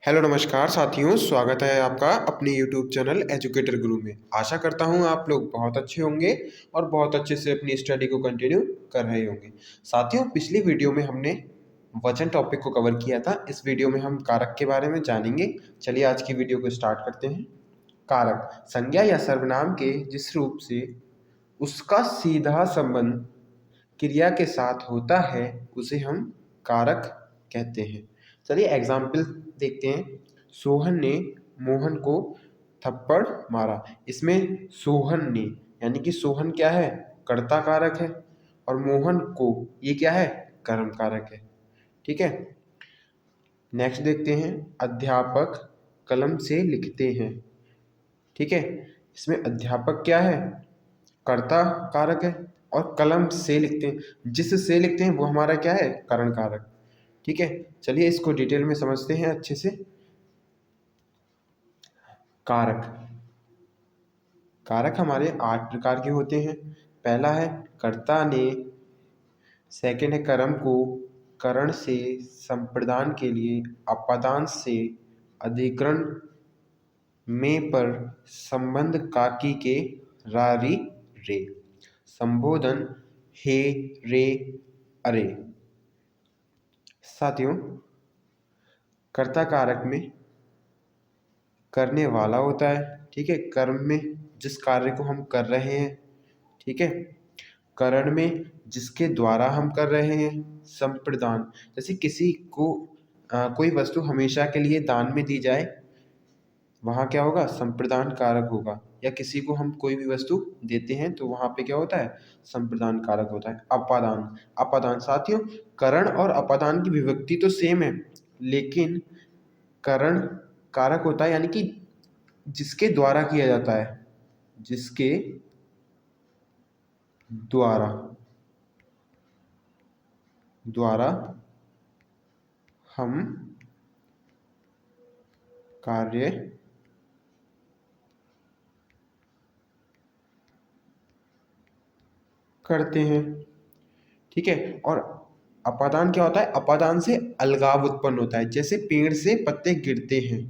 Hello नमस्कार साथियों, स्वागत है आपका अपने यूट्यूब चैनल एजुकेटर गुरु में। आशा करता हूँ आप लोग बहुत अच्छे होंगे और बहुत अच्छे से अपनी स्टडी को कंटिन्यू कर रहे होंगे। साथियों, पिछली वीडियो में हमने वचन टॉपिक को कवर किया था। इस वीडियो में हम कारक के बारे में जानेंगे। चलिए आज की वीडियो को स्टार्ट करते हैं। कारक संज्ञा या सर्वनाम के जिस रूप से उसका सीधा संबंध क्रिया के साथ होता है उसे हम कारक कहते हैं। चलिए एग्जाम्पल देखते हैं। सोहन ने मोहन को थप्पड़ मारा। इसमें सोहन ने यानी कि सोहन क्या है, कर्ता कारक है, और मोहन को ये क्या है, कर्म कारक है। ठीक है, नेक्स्ट देखते हैं। अध्यापक कलम से लिखते हैं। ठीक है, इसमें अध्यापक क्या है, कर्ता कारक है, और कलम से लिखते हैं, जिससे लिखते हैं वो हमारा क्या है, करण कारक। ठीक है, चलिए इसको डिटेल में समझते हैं अच्छे से। कारक कारक हमारे 8 प्रकार के होते हैं। पहला है कर्ता ने, सेकंड है कर्म को करण से संप्रदान के लिए अपादान से अधिकरण में पर संबंध काकी के रारी रे, संबोधन हे रे अरे। साथियों, कर्ता कारक में करने वाला होता है। ठीक है, कर्म में जिस कार्य को हम कर रहे हैं। ठीक है, करण में जिसके द्वारा हम कर रहे हैं। संप्रदान जैसे किसी को कोई वस्तु हमेशा के लिए दान में दी जाए, वहाँ क्या होगा, संप्रदान कारक होगा। या किसी को हम कोई भी वस्तु देते हैं तो वहाँ पे क्या होता है, संप्रदान कारक होता है। अपादान अपादान साथियों, करण और अपादान की विभक्ति तो सेम है, लेकिन करण कारक होता है यानी कि जिसके द्वारा किया जाता है, जिसके द्वारा द्वारा हम कार्य करते हैं। ठीक है, और अपादान क्या होता है, अपादान से अलगाव उत्पन्न होता है। जैसे पेड़ से पत्ते गिरते हैं।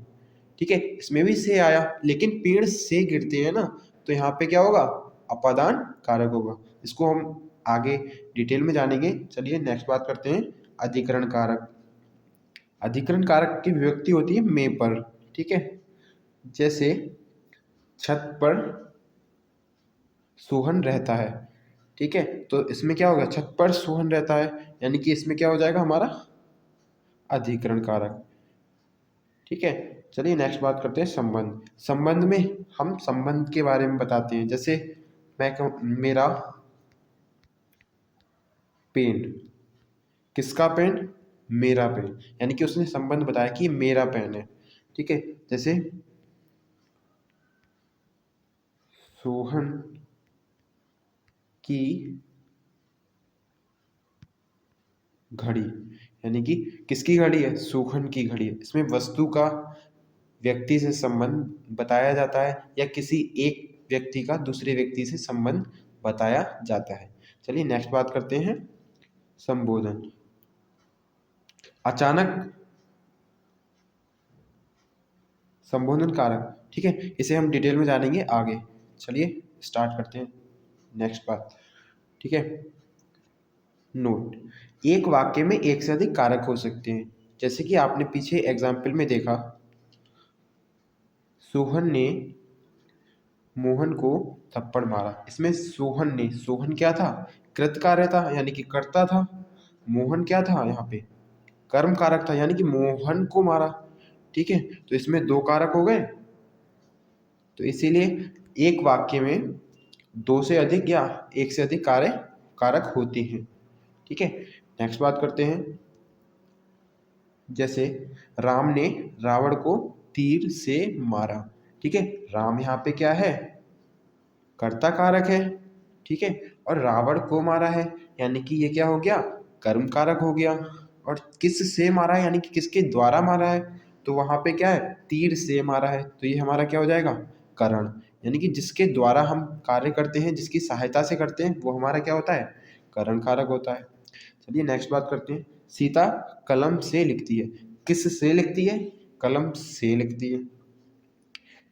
ठीक है, इसमें भी से आया, लेकिन पेड़ से गिरते हैं ना, तो यहाँ पे क्या होगा, अपादान कारक होगा। इसको हम आगे डिटेल में जानेंगे। चलिए नेक्स्ट बात करते हैं। अधिकरण कारक अधिकरण कारक की विभक्ति होती है में पर। ठीक है, जैसे छत पर सोहन रहता है। ठीक है, तो इसमें क्या होगा, छत पर सोहन रहता है, यानी कि इसमें क्या हो जाएगा हमारा अधिकरण कारक। ठीक है, चलिए नेक्स्ट बात करते हैं। संबंध संबंध में हम संबंध के बारे में बताते हैं। जैसे मैं कहूँ मेरा पेन, किसका पेन, मेरा पेन, यानी कि उसने संबंध बताया कि मेरा पेन है। ठीक है, जैसे सोहन की घड़ी, यानी कि किसकी घड़ी है, सोहन की घड़ी है। इसमें वस्तु का व्यक्ति से संबंध बताया जाता है, या किसी एक व्यक्ति का दूसरे व्यक्ति से संबंध बताया जाता है। चलिए नेक्स्ट बात करते हैं। संबोधन अचानक संबोधन कारक। ठीक है, इसे हम डिटेल में जानेंगे आगे। चलिए स्टार्ट करते हैं नेक्स्ट बात। ठीक है, नोट, एक वाक्य में एक से अधिक कारक हो सकते हैं। जैसे कि आपने पीछे एग्जाम्पल में देखा, सोहन ने मोहन को थप्पड़ मारा। इसमें सोहन ने, सोहन क्या था, कृत कार्य था यानी कि कर्ता था। मोहन क्या था, यहाँ पे कर्म कारक था, यानी कि मोहन को मारा। ठीक है, तो इसमें 2 कारक हो गए। तो इसीलिए एक वाक्य में 2 से अधिक या 1 से अधिक कार्य कारक होते हैं। ठीक है, नेक्स्ट बात करते हैं। जैसे राम ने रावण को तीर से मारा। ठीक है, राम यहाँ पे क्या है, कर्ता कारक है। ठीक है, और रावण को मारा है, यानी कि ये क्या हो गया, कर्म कारक हो गया। और किस से मारा है, यानी कि किसके द्वारा मारा है, तो वहां पे क्या है, तीर से मारा है, तो ये हमारा क्या हो जाएगा, करण। यानी कि जिसके द्वारा हम कार्य करते हैं, जिसकी सहायता से करते हैं, वो हमारा क्या होता है, करण कारक होता है। चलिए नेक्स्ट बात करते हैं। सीता कलम से लिखती है। किस से लिखती है, कलम से लिख दिए।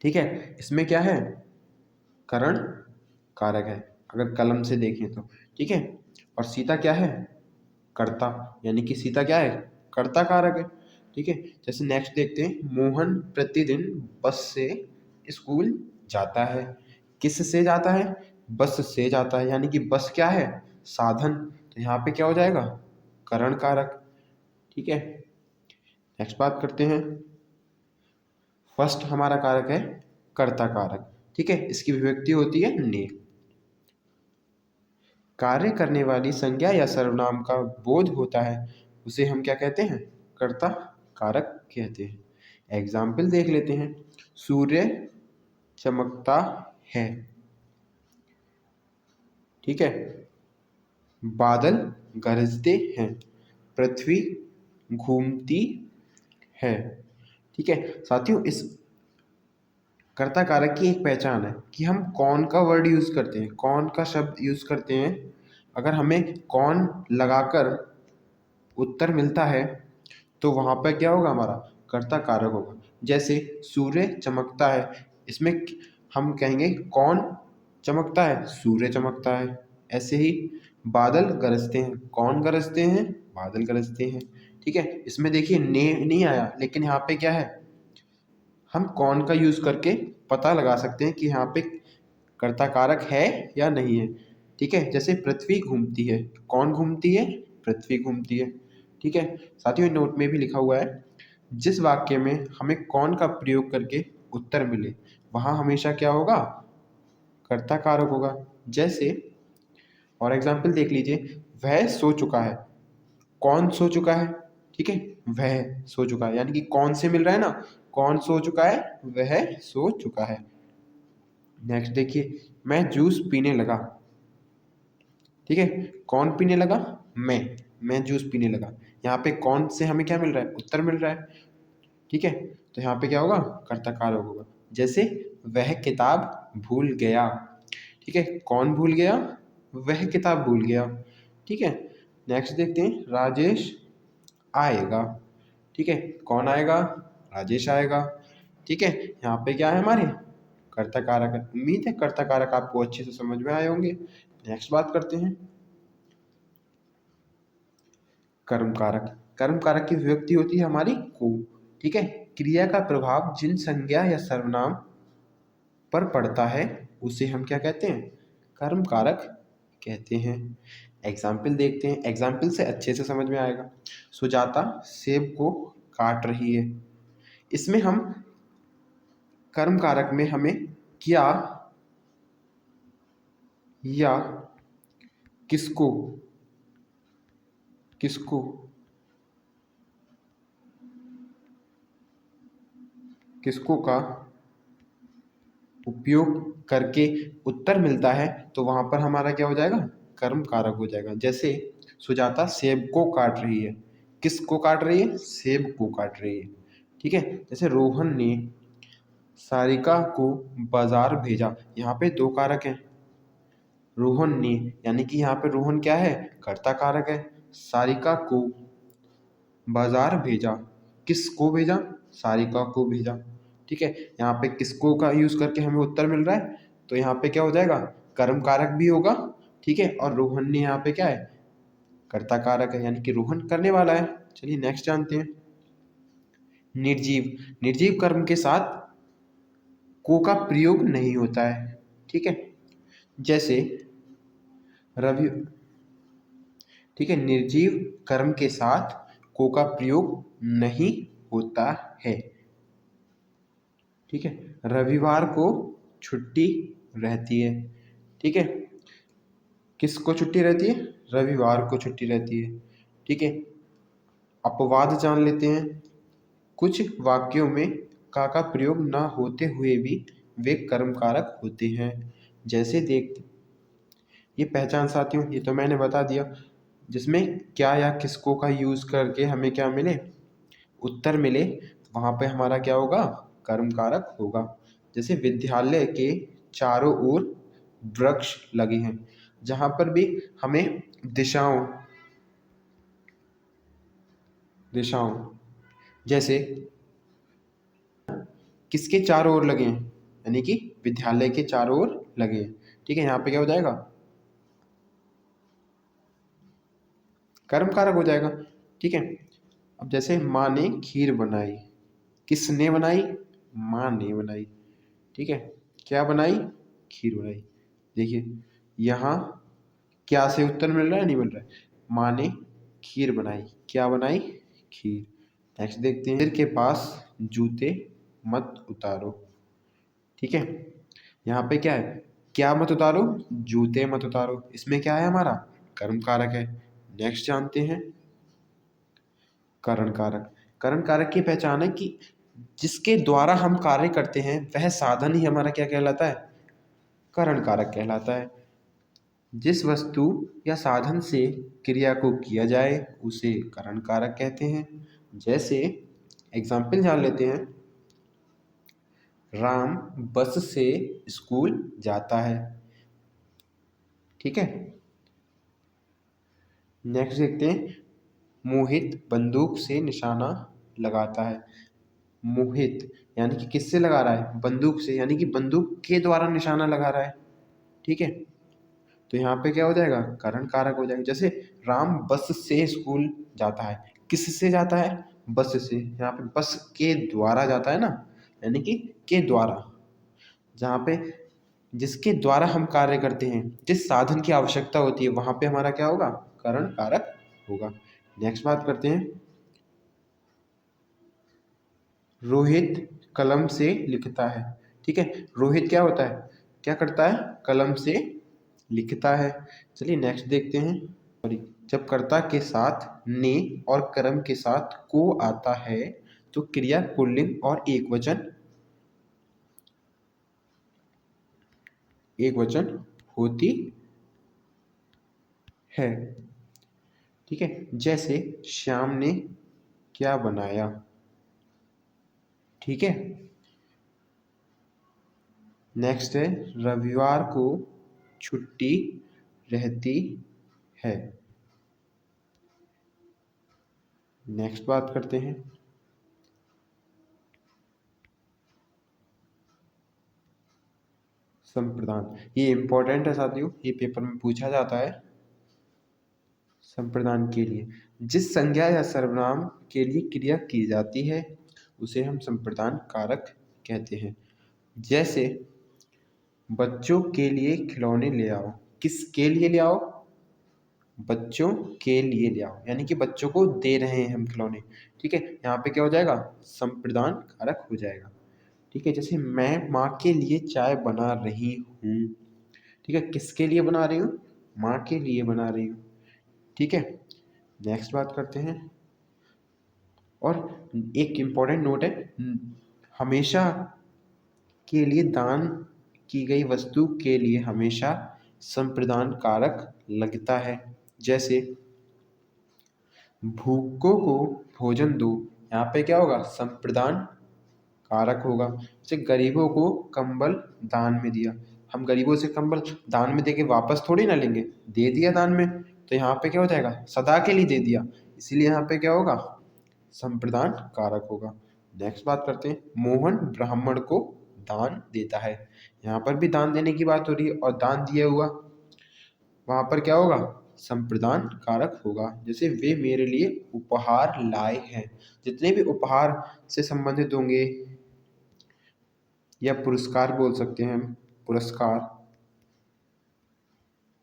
ठीक है, इसमें क्या है, करण कारक है अगर कलम से देखें तो। ठीक है, और सीता क्या है, कर्ता, यानी कि सीता क्या है, कर्ता कारक है। ठीक है, जैसे नेक्स्ट देखते हैं, मोहन प्रतिदिन बस से स्कूल जाता है। किस से जाता है, बस से जाता है, यानी कि बस क्या है, साधन, तो यहाँ पे क्या हो जाएगा, करण कारक। ठीक है, नेक्स्ट बात करते हैं, फर्स्ट हमारा कारक है कर्ता कारक। ठीक है, इसकी विभक्ति होती है ने। कार्य करने वाली संज्ञा या सर्वनाम का बोध होता है उसे हम क्या कहते हैं, कर्ता कारक कहते हैं। एग्जाम्पल देख लेते हैं, सूर्य चमकता है। ठीक है, बादल गरजते हैं, पृथ्वी घूमती है। ठीक है साथियों, इस कर्ता कारक की एक पहचान है कि हम कौन का वर्ड यूज करते हैं, कौन का शब्द यूज करते हैं। अगर हमें कौन लगाकर उत्तर मिलता है तो वहां पर क्या होगा, हमारा कर्ता कारक होगा। जैसे सूर्य चमकता है, इसमें हम कहेंगे कौन चमकता है, सूर्य चमकता है। ऐसे ही बादल गरजते हैं, कौन गरजते हैं, बादल गरजते हैं। ठीक है, इसमें देखिए ने नहीं आया, लेकिन यहाँ पे क्या है, हम कौन का यूज करके पता लगा सकते हैं कि यहाँ पे कर्ता कारक है या नहीं है। ठीक है, जैसे पृथ्वी घूमती है, कौन घूमती है, पृथ्वी घूमती है। ठीक है साथियों, नोट में भी लिखा हुआ है, जिस वाक्य में हमें कौन का प्रयोग करके उत्तर मिले वहां हमेशा क्या होगा, कर्ता कारक होगा। जैसे और एग्जाम्पल देख लीजिए, वह सो चुका है, कौन सो चुका है, ठीक है, वह सो चुका है, यानी कि कौन से मिल रहा है ना, कौन सो चुका है, वह सो चुका है। नेक्स्ट देखिए, मैं जूस पीने लगा। ठीक है, कौन पीने लगा, मैं जूस पीने लगा। यहाँ पे कौन से हमें क्या मिल रहा है, उत्तर मिल रहा है। ठीक है, तो यहाँ पे क्या होगा, कर्ता कारक होगा। जैसे वह किताब भूल गया। ठीक है, कौन भूल गया, वह किताब भूल गया। ठीक है, नेक्स्ट देखते हैं, राजेश आएगा। ठीक है, कौन आएगा, राजेश आएगा। ठीक है, यहाँ पे क्या है हमारे, कर्ता कारक है। उम्मीद है कर्ता कारक आपको अच्छे से समझ में आए होंगे। नेक्स्ट बात करते हैं, कर्म कारक। कर्म कारक की विभक्ति होती है हमारी को। ठीक है, क्रिया का प्रभाव जिन संज्ञा या सर्वनाम पर पड़ता है उसे हम क्या कहते हैं, कर्म कारक कहते हैं। एग्जाम्पल देखते हैं, एग्जाम्पल से अच्छे से समझ में आएगा। सुजाता सेब को काट रही है, इसमें हम कर्म कारक में हमें क्या या किसको किसको किसको का उपयोग करके उत्तर मिलता है तो वहां पर हमारा क्या हो जाएगा, कर्म कारक हो जाएगा। जैसे सुजाता सेब को काट रही है, किसको काट रही है, सेब को काट रही है। ठीक है, जैसे रोहन ने सारिका को बाजार भेजा, यहाँ पे दो कारक हैं, रोहन ने, यानी कि यहाँ पे रोहन क्या है, कर्ता कारक है। सारिका को बाजार भेजा, किसको भेजा, सारिका को भेजा। ठीक है, यहाँ पे किसको का यूज करके हमें उत्तर मिल रहा है, तो यहाँ पे क्या हो जाएगा, कर्म कारक भी होगा। ठीक है, और रोहन ने यहाँ पे क्या है, कर्ता कारक है, यानी कि रोहन करने वाला है। चलिए नेक्स्ट जानते हैं, निर्जीव। निर्जीव कर्म के साथ को का प्रयोग नहीं होता है। ठीक है, जैसे रवि। ठीक है, निर्जीव कर्म के साथ को का प्रयोग नहीं होता है। ठीक है, रविवार को छुट्टी रहती है। ठीक है, किसको छुट्टी रहती है, रविवार को छुट्टी रहती है। ठीक है, अपवाद जान लेते हैं, कुछ वाक्यों में का प्रयोग ना होते हुए भी वे कर्म कारक होते हैं। जैसे देख, ये पहचान साथियों, ये तो मैंने बता दिया, जिसमें क्या या किसको का यूज करके हमें क्या मिले, उत्तर मिले, वहां पे हमारा क्या होगा, कर्म कारक होगा। जैसे विद्यालय के चारों ओर वृक्ष लगे हैं, जहां पर भी हमें दिशाओं दिशाओं जैसे किसके चारों ओर लगे हैं, यानी कि विद्यालय के चारों ओर लगे हैं। ठीक है, यहाँ पे क्या हो जाएगा, कर्म कारक हो जाएगा। ठीक है, अब जैसे माँ ने खीर बनाई, किसने बनाई, माँ ने बनाई। ठीक है, क्या बनाई, खीर बनाई। देखिए यहाँ क्या से उत्तर मिल रहा है, नहीं मिल रहा है। माँ ने खीर बनाई, क्या बनाई, खीर। नेक्स्ट देखते हैं, सिर के पास जूते मत उतारो। ठीक है, यहाँ पे क्या है, क्या मत उतारो, जूते मत उतारो। इसमें क्या है, हमारा कर्म कारक है। नेक्स्ट जानते हैं करण कारक। करण कारक की पहचान है कि जिसके द्वारा हम कार्य करते हैं वह साधन ही हमारा क्या कहलाता है, करण कारक कहलाता है। जिस वस्तु या साधन से क्रिया को किया जाए उसे करण कारक कहते हैं। जैसे एग्जाम्पल जान लेते हैं, राम बस से स्कूल जाता है। ठीक है, नेक्स्ट देखते हैं, मोहित बंदूक से निशाना लगाता है। मोहित यानी कि किससे लगा रहा है, बंदूक से, यानी कि बंदूक के द्वारा निशाना लगा रहा है। ठीक है, तो यहाँ पे क्या हो जाएगा, करण कारक हो जाएगा। जैसे राम बस से स्कूल जाता है, किससे जाता है, बस से। यहाँ पे बस के द्वारा जाता है ना, यानी कि के द्वारा, जहाँ पे जिसके द्वारा हम कार्य करते हैं, जिस साधन की आवश्यकता होती है, वहां पे हमारा क्या होगा, करण कारक होगा। नेक्स्ट बात करते हैं, रोहित कलम से लिखता है। ठीक है, रोहित क्या होता है, क्या करता है, कलम से लिखता है। चलिए नेक्स्ट देखते हैं, सॉरी, जब कर्ता के साथ ने और कर्म के साथ को आता है तो क्रिया पुल्लिंग और एक वचन होती है। ठीक है, जैसे श्याम ने क्या बनाया। ठीक है, नेक्स्ट है, रविवार को छुट्टी रहती है। नेक्स्ट बात करते हैं, संप्रदान। ये इंपॉर्टेंट है साथियों, ये पेपर में पूछा जाता है। संप्रदान के लिए जिस संज्ञा या सर्वनाम के लिए क्रिया की जाती है उसे हम संप्रदान कारक कहते हैं। जैसे बच्चों के लिए खिलौने ले आओ, किसके लिए ले आओ, बच्चों के लिए ले आओ, यानी कि बच्चों को दे रहे हैं हम खिलौने। ठीक है, यहाँ पे क्या हो जाएगा, संप्रदान कारक हो जाएगा। ठीक है, जैसे मैं माँ के लिए चाय बना रही हूँ। ठीक है, किसके लिए बना रही हूँ, माँ के लिए बना रही हूँ। ठीक है, नेक्स्ट बात करते हैं, और एक इम्पॉर्टेंट नोट है, हमेशा के लिए दान की गई वस्तु के लिए हमेशा संप्रदान कारक लगता है। जैसे भूखों को भोजन दो, यहाँ पे क्या होगा, संप्रदान कारक होगा। जैसे गरीबों को कंबल दान में दिया, हम गरीबों से कंबल दान में देके वापस थोड़ी ना लेंगे, दे दिया दान में, तो यहाँ पे क्या हो जाएगा, सदा के लिए दे दिया, इसीलिए यहाँ पे क्या होगा, संप्रदान कारक होगा। नेक्स्ट बात करते हैं, मोहन ब्राह्मण को दान देता है। यहाँ पर भी दान देने की बात हो रही है, और दान दिया हुआ वहां पर क्या होगा, संप्रदान कारक होगा। जैसे वे मेरे लिए उपहार लाए हैं, जितने भी उपहार से संबंधित होंगे, या पुरस्कार बोल सकते हैं हम, पुरस्कार।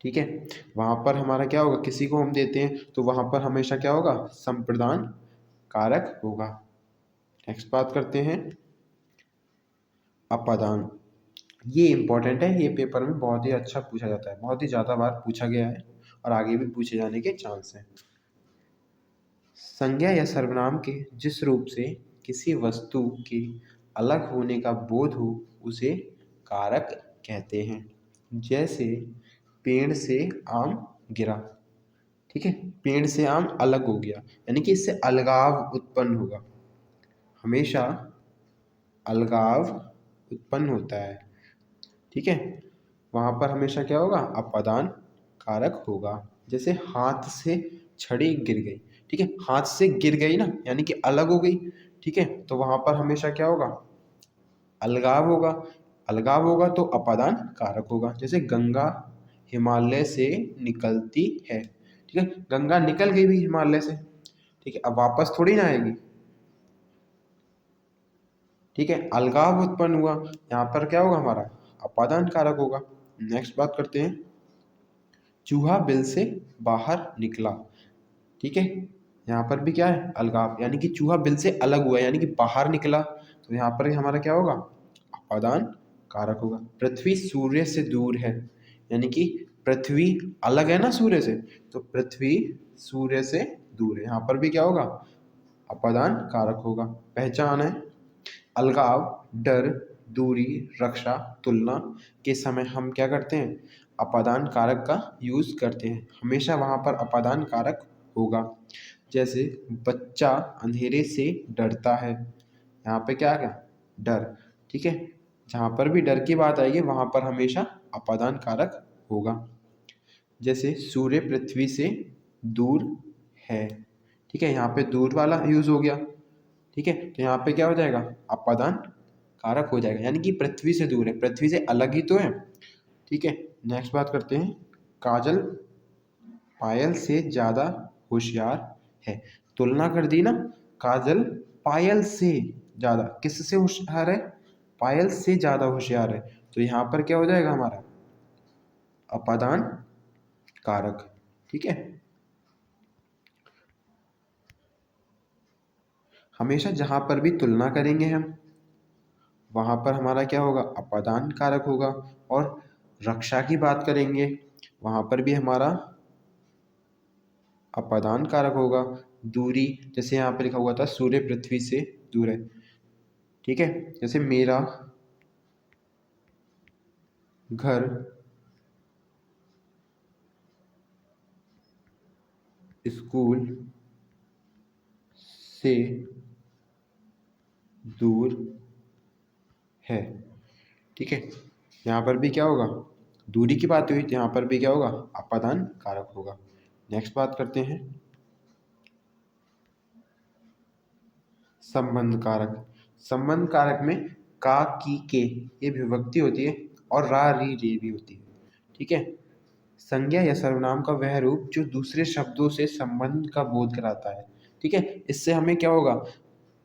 ठीक है, वहां पर हमारा क्या होगा, किसी को हम देते हैं तो वहां पर हमेशा क्या होगा, संप्रदान कारक होगा। नेक्स्ट बात करते हैं, अपादान। ये इंपॉर्टेंट है, ये पेपर में बहुत ही अच्छा पूछा जाता है, बहुत ही ज़्यादा बार पूछा गया है और आगे भी पूछे जाने के चांस हैं। संज्ञा या सर्वनाम के जिस रूप से किसी वस्तु के अलग होने का बोध हो उसे कारक कहते हैं। जैसे पेड़ से आम गिरा। ठीक है, पेड़ से आम अलग हो गया, यानी कि इससे अलगाव उत्पन्न होगा, हमेशा अलगाव उत्पन्न होता है। ठीक है, वहां पर हमेशा क्या होगा, अपादान कारक होगा। जैसे हाथ से छड़ी गिर गई। ठीक है, हाथ से गिर गई ना, यानी कि अलग हो गई। ठीक है, तो वहां पर हमेशा क्या होगा, अलगाव होगा, अलगाव होगा तो अपादान कारक होगा। जैसे गंगा हिमालय से निकलती है, ठीक है, गंगा निकल गई भी हिमालय से, ठीक है, अब वापस थोड़ी ना आएगी, ठीक है, अलगाव उत्पन्न हुआ, यहाँ पर क्या होगा हमारा अपादान कारक होगा। नेक्स्ट बात करते हैं, चूहा बिल से बाहर निकला, ठीक है, यहाँ पर भी क्या है अलगाव, यानी कि चूहा बिल से अलग हुआ यानी कि बाहर निकला, तो यहाँ पर हमारा क्या होगा अपादान कारक होगा। पृथ्वी सूर्य से दूर है, यानी कि पृथ्वी अलग है ना सूर्य से, तो पृथ्वी सूर्य से दूर है, यहाँ पर भी क्या होगा अपादान कारक होगा। पहचान है, अलगाव, डर, दूरी, रक्षा, तुलना के समय हम क्या करते हैं अपादान कारक का यूज करते हैं, हमेशा वहां पर अपादान कारक होगा। जैसे बच्चा अंधेरे से डरता है, यहाँ पे क्या क्या डर, ठीक है, जहाँ पर भी डर की बात आएगी वहां पर हमेशा अपादान कारक होगा। जैसे सूर्य पृथ्वी से दूर है, ठीक है, यहाँ पे दूर वाला यूज हो गया, ठीक है, तो यहाँ पे क्या हो जाएगा अपादान कारक हो जाएगा, यानी कि पृथ्वी से दूर है, पृथ्वी से अलग ही तो है, ठीक है। नेक्स्ट बात करते हैं, काजल पायल से ज्यादा होशियार है, तुलना कर दी ना, काजल पायल से ज्यादा, किससे होशियार है पायल से ज्यादा होशियार है, तो यहाँ पर क्या हो जाएगा हमारा अपादान कारक, ठीक है। हमेशा जहां पर भी तुलना करेंगे हम वहां पर हमारा क्या होगा अपादान कारक होगा, और रक्षा की बात करेंगे वहां पर भी हमारा अपादान कारक होगा। दूरी, जैसे यहाँ पे लिखा हुआ था सूर्य पृथ्वी से दूर है, ठीक है, जैसे मेरा घर स्कूल से दूर है, ठीक है, यहाँ पर भी क्या होगा दूरी की बात हुई तो यहाँ पर भी क्या होगा अपादान कारक होगा। नेक्स्ट बात करते हैं, संबंध कारक। संबंध कारक में का की के ये विभक्ति होती है और रा री रे भी होती है, ठीक है। संज्ञा या सर्वनाम का वह रूप जो दूसरे शब्दों से संबंध का बोध कराता है, ठीक है, इससे हमें क्या होगा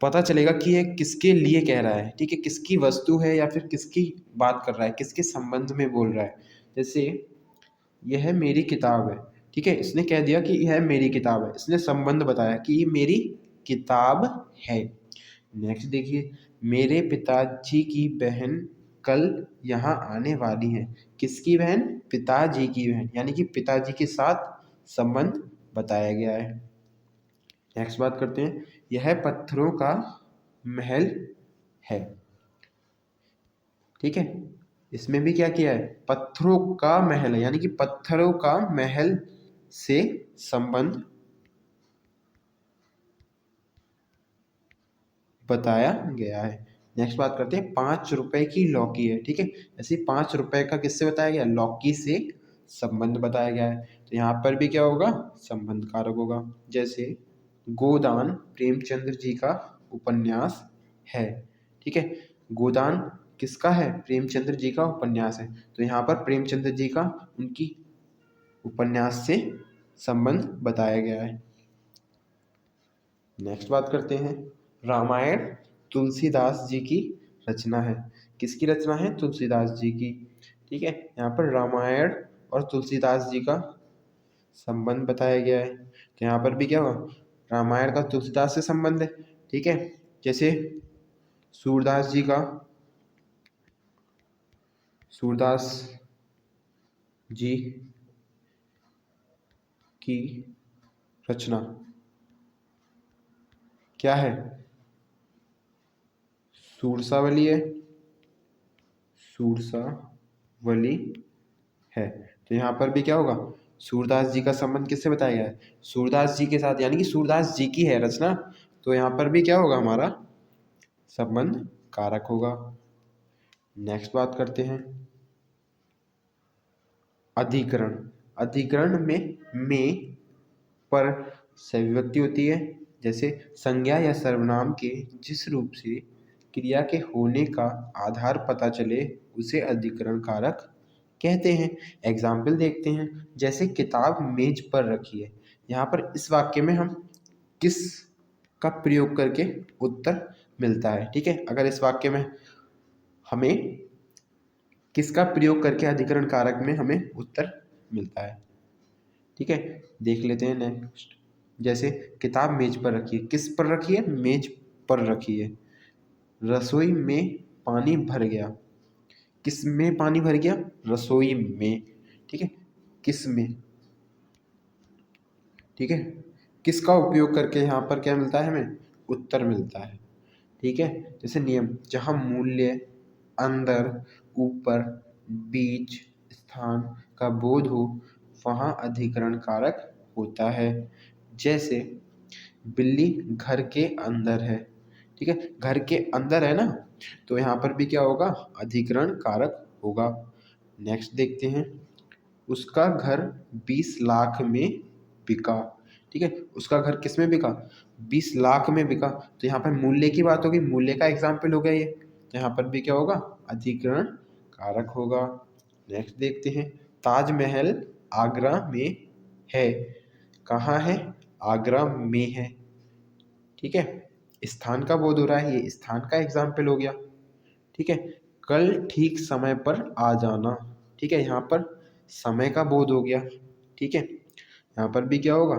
पता चलेगा कि ये किसके लिए कह रहा है, ठीक है, किसकी वस्तु है या फिर किसकी बात कर रहा है, किसके संबंध में बोल रहा है। जैसे यह मेरी किताब है, ठीक है, इसने कह दिया कि यह मेरी किताब है, इसने संबंध बताया कि ये मेरी किताब है। नेक्स्ट देखिए, मेरे पिताजी की बहन कल यहाँ आने वाली है, किसकी बहन पिताजी की बहन, यानी कि पिताजी के साथ संबंध बताया गया है। नेक्स्ट बात करते हैं, यह पत्थरों का महल है, ठीक है, इसमें भी क्या किया है पत्थरों का महल है, यानी कि पत्थरों का महल से संबंध बताया गया है। नेक्स्ट बात करते हैं, 5 रुपए की लौकी है, ठीक है, ऐसे 5 रुपए का किससे बताया गया लौकी से संबंध बताया गया है, तो यहाँ पर भी क्या होगा संबंध कारक होगा। जैसे गोदान प्रेमचंद्र जी का उपन्यास है, ठीक है, गोदान किसका है प्रेमचंद्र जी का उपन्यास है, तो यहाँ पर प्रेमचंद्र जी का उनकी उपन्यास से संबंध बताया गया है। नेक्स्ट बात करते हैं, रामायण तुलसीदास जी की रचना है, किसकी रचना है तुलसीदास जी की, ठीक है, यहाँ पर रामायण और तुलसीदास जी का संबंध बताया गया है, तो यहाँ पर भी क्या हुआ रामायण का तुलसीदास से संबंध है, ठीक है। जैसे सूरदास जी का सूरदास जी की रचना क्या है सूरसावली है, सूरसावली है, तो यहाँ पर भी क्या होगा सूरदास जी का संबंध किससे बताया गया है सूरदास जी के साथ, यानी कि सूरदास जी की है रचना, तो यहाँ पर भी क्या होगा हमारा संबंध कारक होगा। नेक्स्ट बात करते हैं, अधिकरण। अधिकरण में पर से विभक्ति होती है, जैसे संज्ञा या सर्वनाम के जिस रूप से क्रिया के होने का आधार पता चले उसे अधिकरण कारक कहते हैं। एग्जाम्पल देखते हैं, जैसे किताब मेज पर रखी है। यहाँ पर इस वाक्य में हम किस का प्रयोग करके उत्तर मिलता है। ठीक है, अगर इस वाक्य में हमें किसका प्रयोग करके अधिकरण कारक में हमें उत्तर मिलता है। ठीक है, देख लेते हैं नेक्स्ट। जैसे किताब मेज पर रखी है, किस पर रखी है? मेज पर रखी है। रसोई में पानी भर गया, किस में पानी भर गया? रसोई में। ठीक है, किस में? ठीक है, किसका उपयोग करके यहाँ पर क्या मिलता है? हमें उत्तर मिलता है। ठीक है, जैसे नियम, जहाँ मूल्य अंदर, ऊपर, बीच, स्थान का बोध हो वहाँ अधिकरण कारक होता है। जैसे बिल्ली घर के अंदर है। ठीक है, घर के अंदर है ना, तो यहाँ पर भी क्या होगा? अधिकरण कारक होगा। नेक्स्ट देखते हैं, उसका घर 20 लाख में बिका। ठीक है, उसका घर किस में बिका? 20 लाख में बिका। तो यहाँ पर मूल्य की बात होगी, मूल्य का एग्जाम्पल हो गया ये, तो यहाँ पर भी क्या होगा? अधिकरण कारक होगा। नेक्स्ट देखते हैं, ताजमहल आगरा में है। कहाँ है? आगरा में है। ठीक है, स्थान का बोध हो रहा है, ये स्थान का एग्जाम्पल हो गया। ठीक है, कल ठीक समय पर आ जाना। ठीक है, यहाँ पर समय का बोध हो गया। ठीक है, यहाँ पर भी क्या होगा?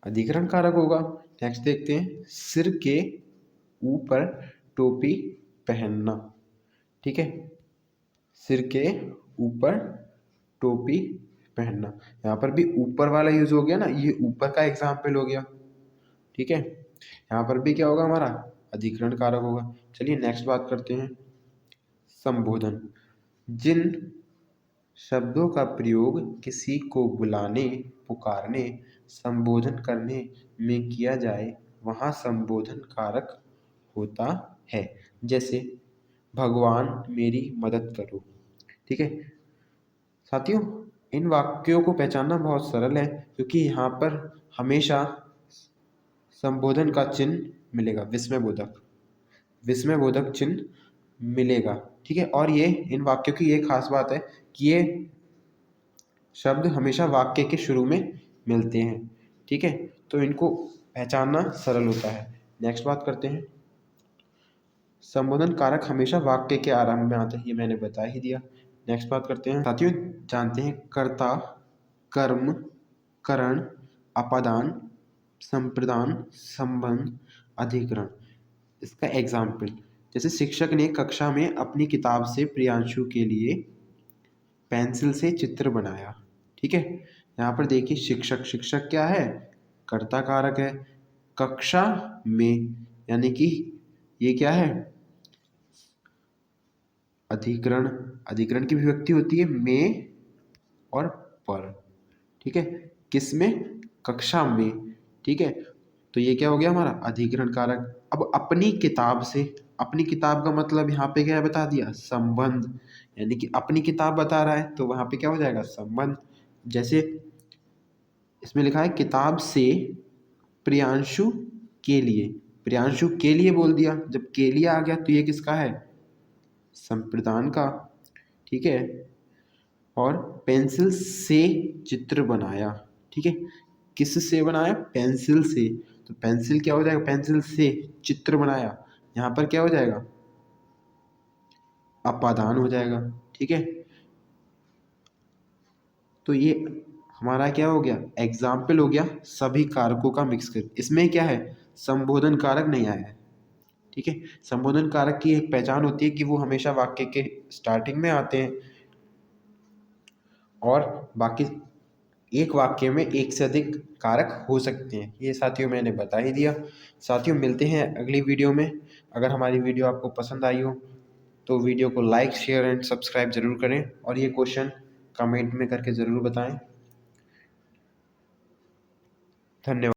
अधिकरण कारक होगा। नेक्स्ट देखते हैं, सिर के ऊपर टोपी पहनना। ठीक है, सिर के ऊपर टोपी पहनना, यहाँ पर भी ऊपर वाला यूज हो गया ना, ये ऊपर का एग्जाम्पल हो गया। ठीक है, यहाँ पर भी क्या होगा? हमारा अधिकरण कारक होगा। चलिए नेक्स्ट बात करते हैं, संबोधन। जिन शब्दों का प्रयोग किसी को बुलाने, पुकारने, संबोधन करने में किया जाए वहाँ संबोधन कारक होता है। जैसे भगवान मेरी मदद करो। ठीक है साथियों, इन वाक्यों को पहचानना बहुत सरल है, क्योंकि यहाँ पर हमेशा संबोधन का चिन्ह मिलेगा, विस्मयबोधक, विस्मयबोधक चिन्ह मिलेगा। ठीक है, और ये इन वाक्यों की ये खास बात है कि ये शब्द हमेशा वाक्य के शुरू में मिलते हैं। ठीक है, तो इनको पहचानना सरल होता है। नेक्स्ट बात करते हैं, संबोधन कारक हमेशा वाक्य के आरंभ में आते हैं, ये मैंने बता ही दिया। नेक्स्ट बात करते हैं साथियों, जानते हैं कर्ता, कर्म, करण, अपादान, संप्रदान, संबंध, अधिकरण। इसका एग्जाम्पल, जैसे शिक्षक ने कक्षा में अपनी किताब से प्रियांशु के लिए पेंसिल से चित्र बनाया। ठीक है, यहाँ पर देखिए शिक्षक, शिक्षक क्या है? कर्ता कारक है। कक्षा में, यानी कि ये क्या है? अधिकरण, अधिकरण की विभक्ति होती है में और पर। ठीक है, किस में? कक्षा में। ठीक है, तो ये क्या हो गया हमारा? अधिकरण कारक। अब अपनी किताब से, अपनी किताब का मतलब यहाँ पे क्या बता दिया? संबंध, यानी कि अपनी किताब बता रहा है तो वहाँ पे क्या हो जाएगा? संबंध। जैसे इसमें लिखा है किताब से प्रियांशु के लिए, प्रियांशु के लिए बोल दिया, जब के लिए आ गया तो ये किसका है? संप्रदान का। ठीक है, और पेंसिल से चित्र बनाया। ठीक है, किस से बनाया? पेंसिल से, तो पेंसिल क्या हो जाएगा? पेंसिल से चित्र बनाया, यहाँ पर क्या हो जाएगा? अपादान हो जाएगा। ठीक है, तो ये हमारा क्या हो गया? एग्जाम्पल हो गया सभी कारकों का मिक्स कर। इसमें क्या है? संबोधन कारक नहीं आया है। ठीक है, संबोधन कारक की एक पहचान होती है कि वो हमेशा वाक्य के स्टार्टिंग में आते हैं, और बाकी एक वाक्य में एक से अधिक कारक हो सकते हैं। ये साथियों मैंने बता ही दिया। साथियों मिलते हैं अगली वीडियो में। अगर हमारी वीडियो आपको पसंद आई हो तो वीडियो को लाइक, शेयर एंड सब्सक्राइब जरूर करें, और ये क्वेश्चन कमेंट में करके ज़रूर बताएं। धन्यवाद।